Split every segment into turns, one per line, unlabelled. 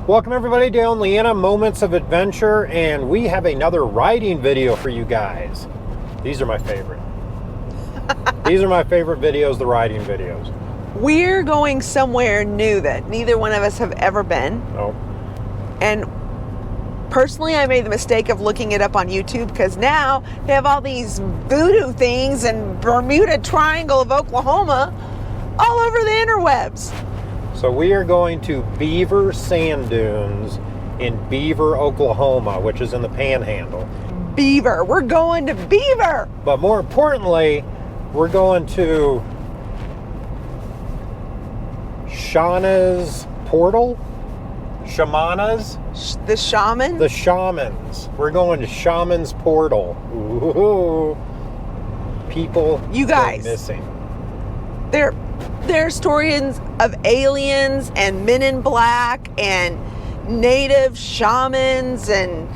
Welcome everybody to Leanna Moments of Adventure, and we have another riding video for you guys. These are my favorite. These are my favorite videos, the riding videos.
We're going somewhere new that neither one of us have ever been.
Oh.
And personally, I made the mistake of looking it up on YouTube because now they have all these voodoo things and Bermuda Triangle of Oklahoma all over the interwebs.
So we are going to Beaver Sand Dunes in Beaver, Oklahoma, which is in the Panhandle.
Beaver. We're going to Beaver.
But more importantly, we're going to Shauna's Portal? Shamana's?
The shaman?
The Shamans. We're going to Shaman's Portal. Ooh. People
you guys
missing.
They're historians of aliens and men in black and native shamans and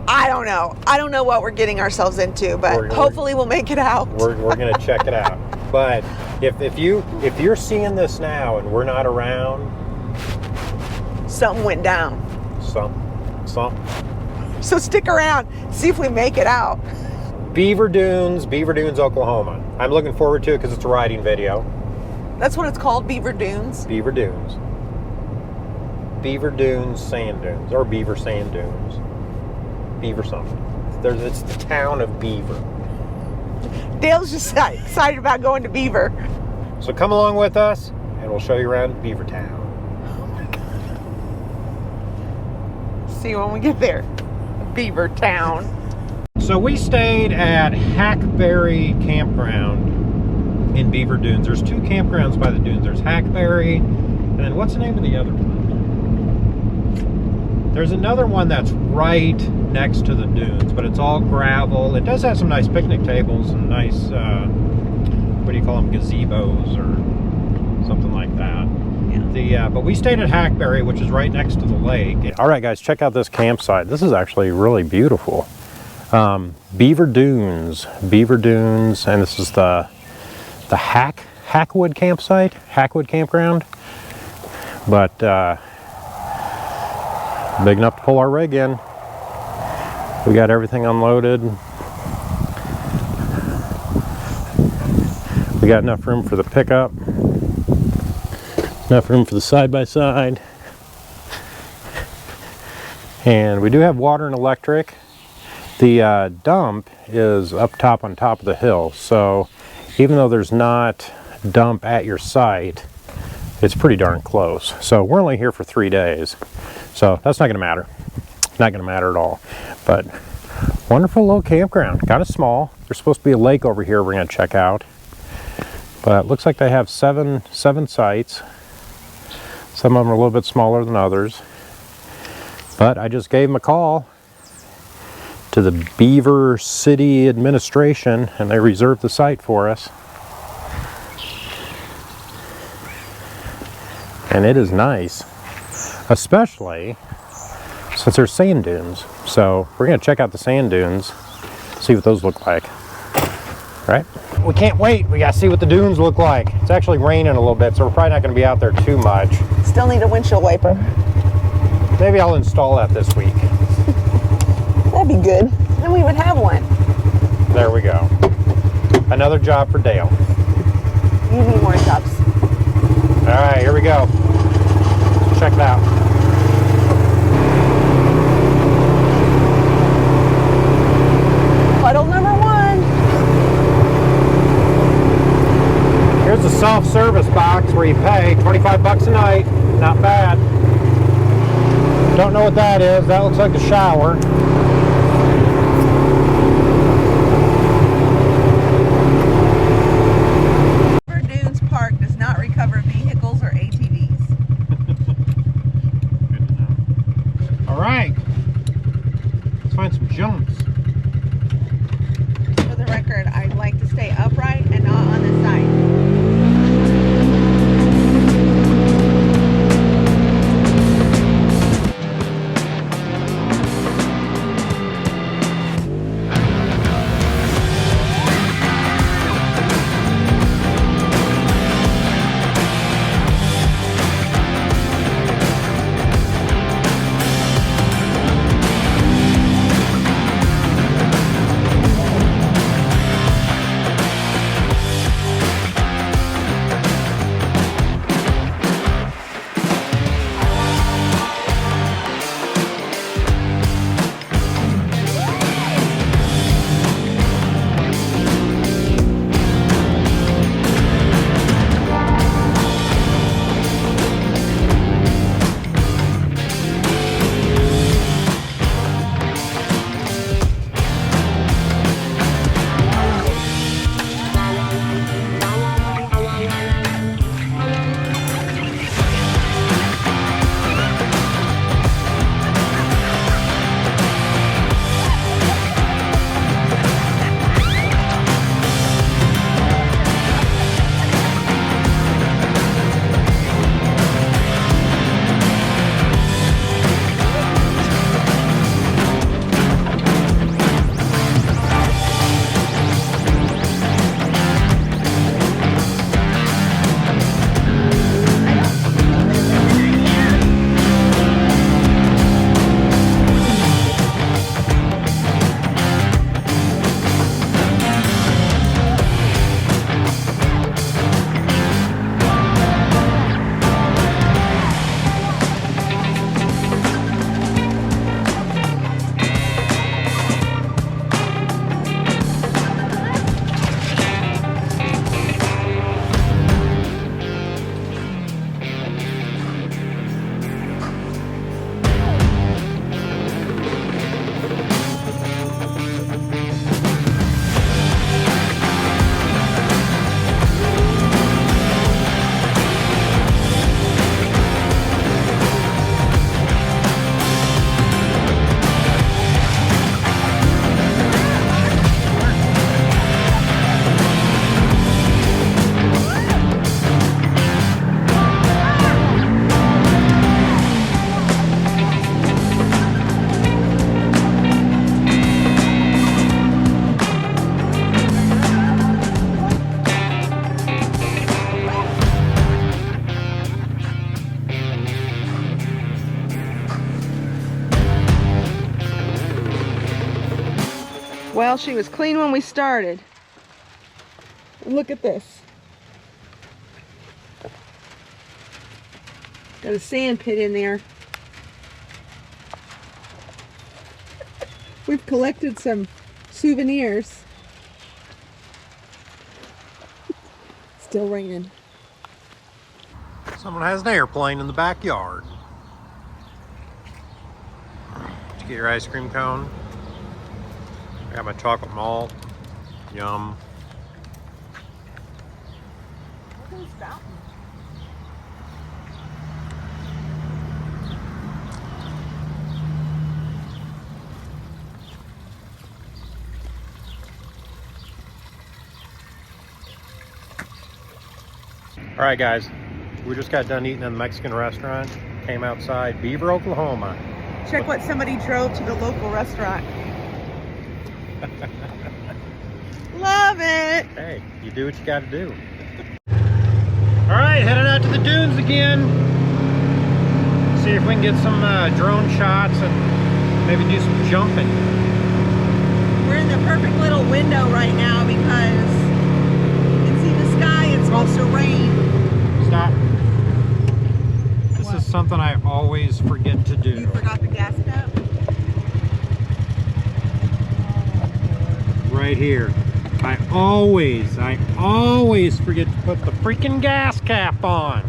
I don't know what we're getting ourselves into, but hopefully we'll make it out.
We're going to check it out. But if you're seeing this now and we're not around,
something went down.
Something.
So stick around, see if we make it out.
Beaver Dunes, Oklahoma. I'm looking forward to it because it's a riding video.
That's what it's called, Beaver Dunes?
Beaver Dunes. Beaver Dunes Sand Dunes, or Beaver Sand Dunes. Beaver something. It's the town of Beaver.
Dale's just excited about going to Beaver.
So come along with us, and we'll show you around Beaver Town.
See you when we get there. Beaver Town.
So we stayed at Hackberry Campground in Beaver Dunes. There's two campgrounds by the dunes. There's Hackberry, and then what's the name of the other one? There's another one that's right next to the dunes, but it's all gravel. It does have some nice picnic tables and nice, what do you call them, gazebos or something like that. Yeah. But we stayed at Hackberry, which is right next to the lake. All right, guys, check out this campsite. This is actually really beautiful. Beaver Dunes, and this is the Hackwood campsite, Hackwood Campground. But big enough to pull our rig in. We got everything unloaded. We got enough room for the pickup, enough room for the side-by-side, and we do have water and electric. The dump is up top on top of the hill, so even though there's not dump at your site, it's pretty darn close. So we're only here for 3 days, so that's not going to matter. Not going to matter at all. But wonderful little campground. Kind of small. There's supposed to be a lake over here we're going to check out. But it looks like they have seven sites. Some of them are a little bit smaller than others. But I just gave them a call to the Beaver City Administration, and they reserved the site for us. And it is nice, especially since there's sand dunes. So we're going to check out the sand dunes, see what those look like. All right? We can't wait. We got to see what the dunes look like. It's actually raining a little bit, so we're probably not going to be out there too much.
Still need a windshield wiper.
Maybe I'll install that this week.
That'd be good. Then we would have one.
There we go. Another job for Dale.
You need more jobs.
All right, here we go. Check it out.
Puddle number 1.
Here's the self-service box where you pay 25 bucks a night. Not bad. Don't know what that is. That looks like a shower.
Beaver Dunes Park does not recover vehicles or ATVs.
Good to know. All right. Let's find some jumps.
For the record, I'd like to stay upright and not on the side. Well, she was clean when we started. Look at this. Got a sand pit in there. We've collected some souvenirs. Still raining.
Someone has an airplane in the backyard. Did you get your ice cream cone? I got my chocolate malt. Yum.
Look at this fountain.
All right, guys. We just got done eating in the Mexican restaurant. Came outside Beaver, Oklahoma.
Check what somebody drove to the local restaurant. Love it.
Hey, you do what you got to do. All right, heading out to the dunes again. See if we can get some drone shots and maybe do some jumping.
We're in the perfect little window right now because you can see the sky. It's supposed to rain.
Stop. This is something I always forget to do.
You forgot the gas cap?
Right here. I always forget to put the freaking gas cap on.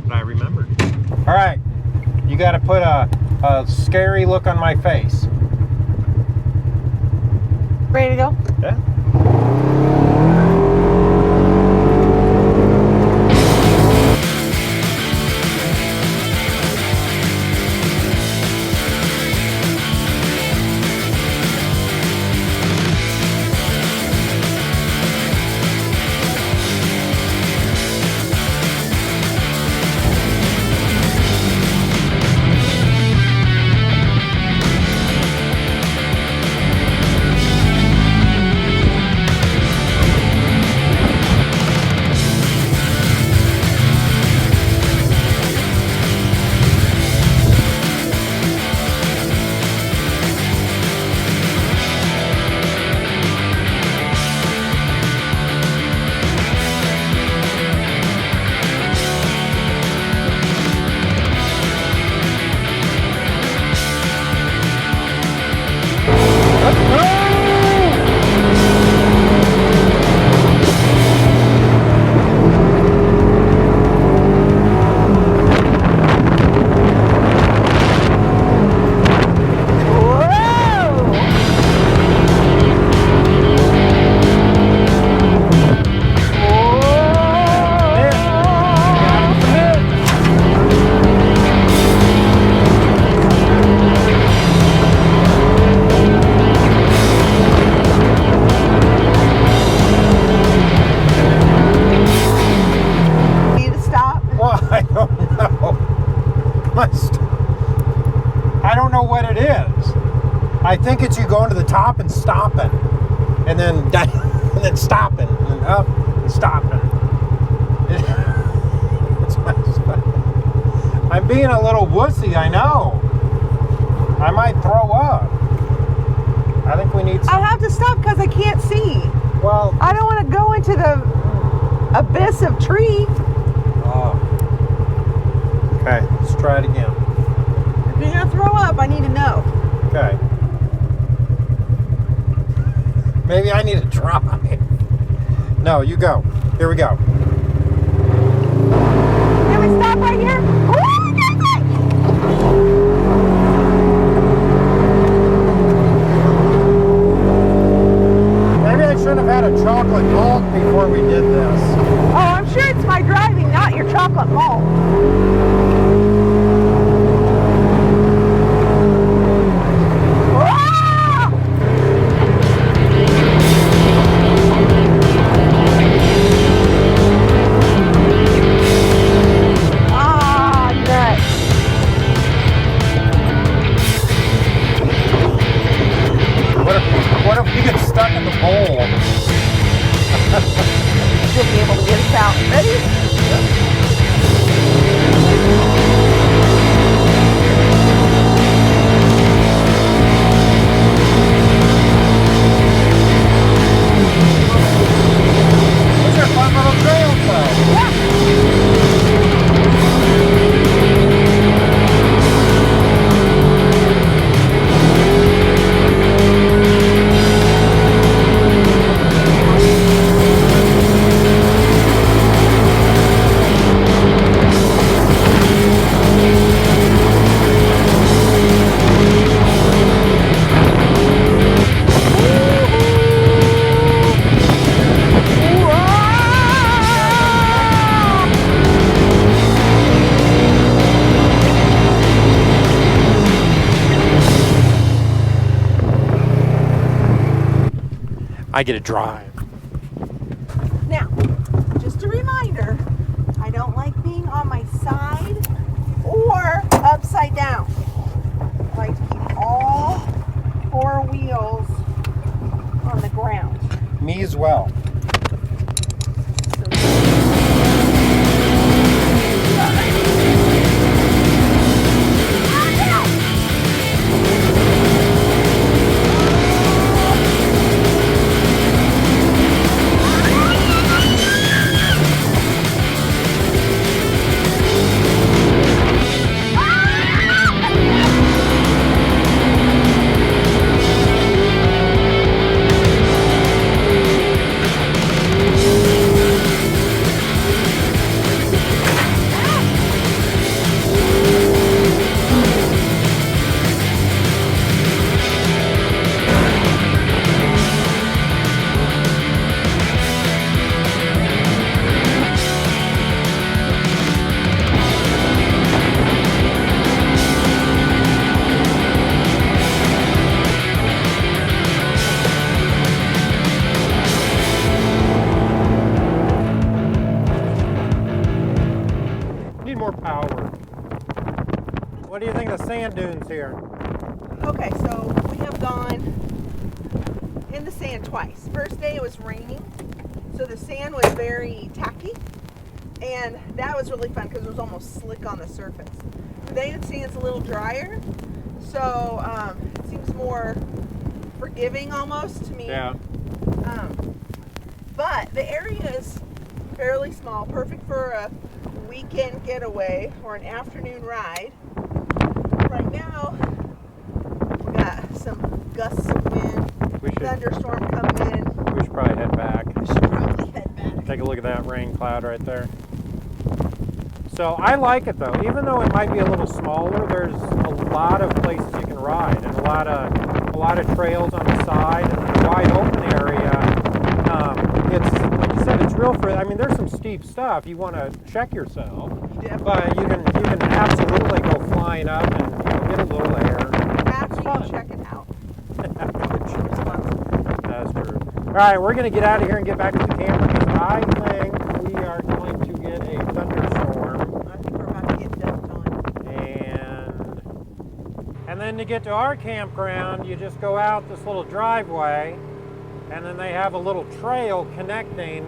But I remembered. All right, you got to put a scary look on my face.
Ready to go?
Yeah. I don't know what it is. I think it's you going to the top and stopping, and then and then stopping, and then up and stopping. I'm being a little wussy, I know. I might throw up. I think we need some...
I have to stop because I can't see.
Well...
I don't want to go into the abyss of tree.
Oh. Okay, let's try it again.
If you're going to throw up, I need to know.
Okay. Maybe I need to try. No, you go. Here we go.
Can we stop right here?
Maybe I shouldn't have had a chocolate malt before we did this.
Oh, I'm sure it's my driving, not your chocolate malt.
What if we get stuck in the bowl?
You'll be able to get us out. Ready?
Yep. I get to drive.
Now, just a reminder, I don't like being on my side or upside down. I like to keep all 4 wheels on the ground.
Me as well. What do you think of the sand dunes here?
Okay, so we have gone in the sand twice. First day it was raining, so the sand was very tacky, and that was really fun because it was almost slick on the surface. Today the sand's a little drier, so it seems more forgiving almost to me.
Yeah.
But the area is fairly small, perfect for a weekend getaway or an afternoon ride. Right now, we got some gusts of wind, thunderstorm coming in.
We should probably head back.
We should probably head back.
Take a look at that rain cloud right there. So I like it though, even though it might be a little smaller. There's a lot of places you can ride, and a lot of trails on the side, and the wide open area. It's like you said, it's real for. I mean, there's some steep stuff. You want to check yourself, but you can absolutely go flying up and get a little air.
After you check it out.
That's true. All right, we're going to get out of here and get back to the camper because I think we are going to get a thunderstorm.
I think we're about to get dumped on.
And then to get to our campground, you just go out this little driveway, and then they have a little trail connecting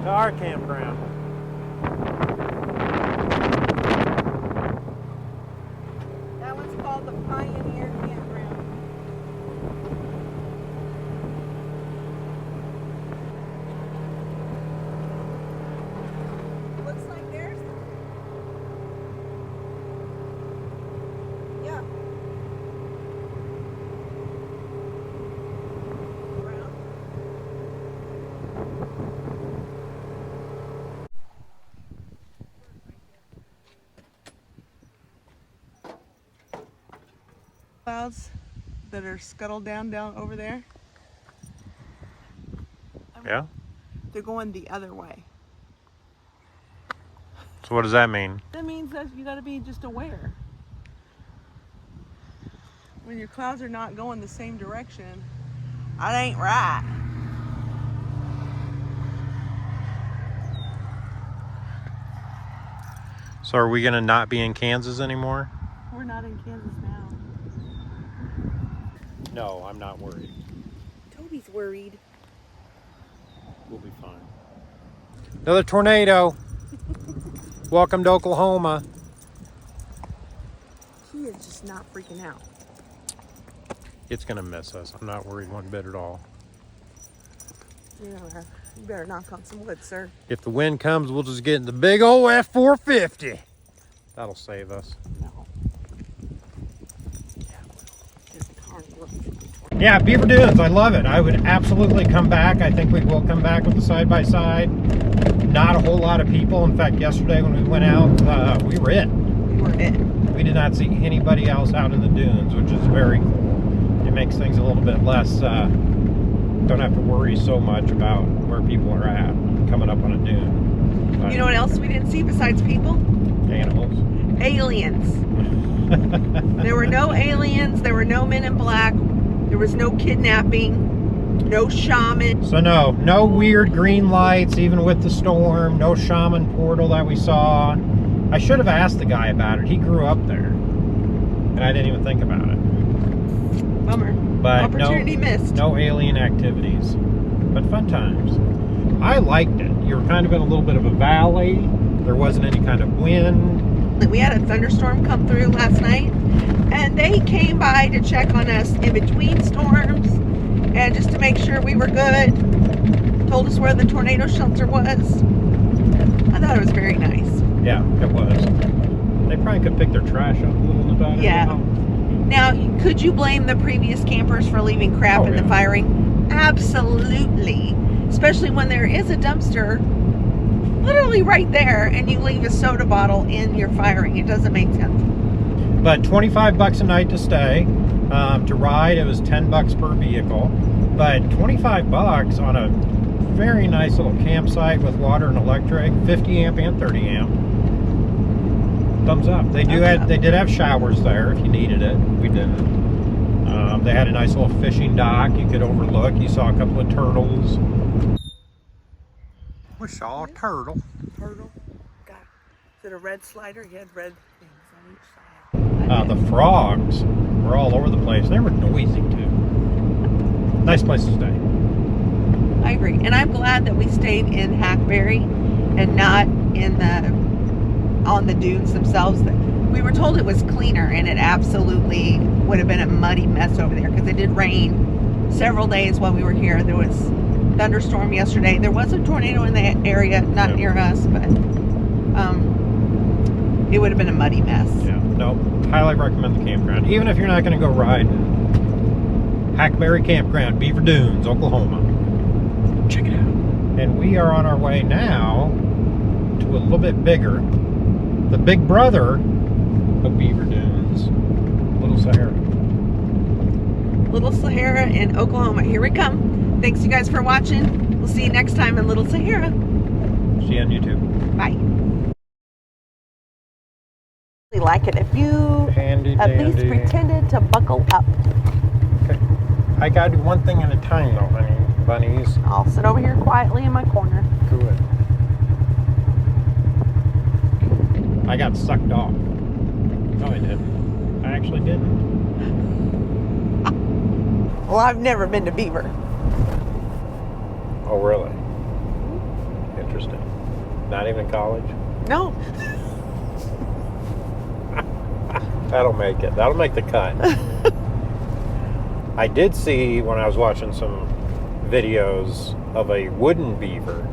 to our campground.
That one's called the Pioneer Campground. Looks like there's... Yeah. Clouds that are scuttled down over there.
Yeah?
They're going the other way.
So what does that mean?
That means that you got to be just aware. When your clouds are not going the same direction, that ain't right.
So are we going to not be in Kansas anymore?
We're not in Kansas now.
No, I'm not worried.
Toby's worried.
We'll be fine. Another tornado. Welcome to Oklahoma.
He is just not freaking out.
It's going to miss us. I'm not worried one bit at all.
You better knock on some wood, sir.
If the wind comes, we'll just get in the big old F-450. That'll save us.
No.
Yeah, Beaver Dunes, I love it. I would absolutely come back. I think we will come back with the side-by-side. Not a whole lot of people. In fact, yesterday when we went out, we were it.
We were it.
We did not see anybody else out in the dunes, which is very cool. It makes things a little bit less, don't have to worry so much about where people are at coming up on a dune. But
you know what else we didn't see besides people?
animals.
aliens. There were no aliens. There were no men in black. There was no kidnapping. No shaman.
So no weird green lights, even with the storm. No shaman portal that we saw. I should have asked the guy about it. He grew up there, and I didn't even think about it.
Bummer.
But
Opportunity missed.
No alien activities, but fun times. I liked it. You were kind of in a little bit of a valley. There wasn't any kind of wind.
We had a thunderstorm come through last night, and they came by to check on us in between storms, and just to make sure we were good. Told us where the tornado shelter was. I thought it was very nice.
Yeah, it was. They probably could pick their trash up a little in the back.
Yeah. Now, could you blame the previous campers for leaving crap in the firing? Absolutely. Especially when there is a dumpster literally right there, and you leave a soda bottle in your firing. It doesn't make sense.
But $25 a night to stay. To ride, it was $10 per vehicle. But $25 on a very nice little campsite with water and electric, 50 amp and 30 amp. Thumbs up. They did have showers there if you needed it. We didn't. They had a nice little fishing dock you could overlook. You saw a couple of turtles. We saw a turtle.
Turtle. God. Is it a red slider? He had red things on each side.
The frogs were all over the place. They were noisy too. Nice place to stay.
I agree. And I'm glad that we stayed in Hackberry and not in on the dunes themselves. We were told it was cleaner, and it absolutely would have been a muddy mess over there because it did rain several days while we were here. There was thunderstorm yesterday. There was a tornado in the area, not near us, but it would have been a muddy mess.
Yeah, no, highly recommend the campground. Even if you're not going to go ride. Hackberry Campground, Beaver Dunes, Oklahoma. Check it out. And we are on our way now to a little bit bigger. The big brother of Beaver Dunes, Little Sahara.
Little Sahara in Oklahoma. Here we come. Thanks you guys for watching. We'll see you next time in Little Sahara.
See you on YouTube.
Bye. I like it if you at least pretended to buckle up.
Okay. I gotta do one thing at a time though, honey. Bunnies.
I'll sit over here quietly in my corner.
Good. I got sucked off. No, I didn't. I actually didn't.
Well, I've never been to Beaver.
Oh, really? Interesting. Not even college?
No.
That'll make it. That'll make the cut. I did see when I was watching some videos of a wooden beaver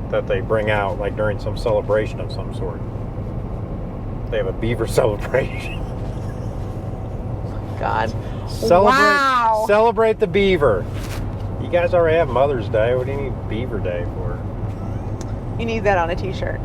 that they bring out like during some celebration of some sort. They have a beaver celebration.
God.
Wow. Celebrate the beaver. You guys already have Mother's Day. What do you need Beaver Day for?
You need that on a t-shirt.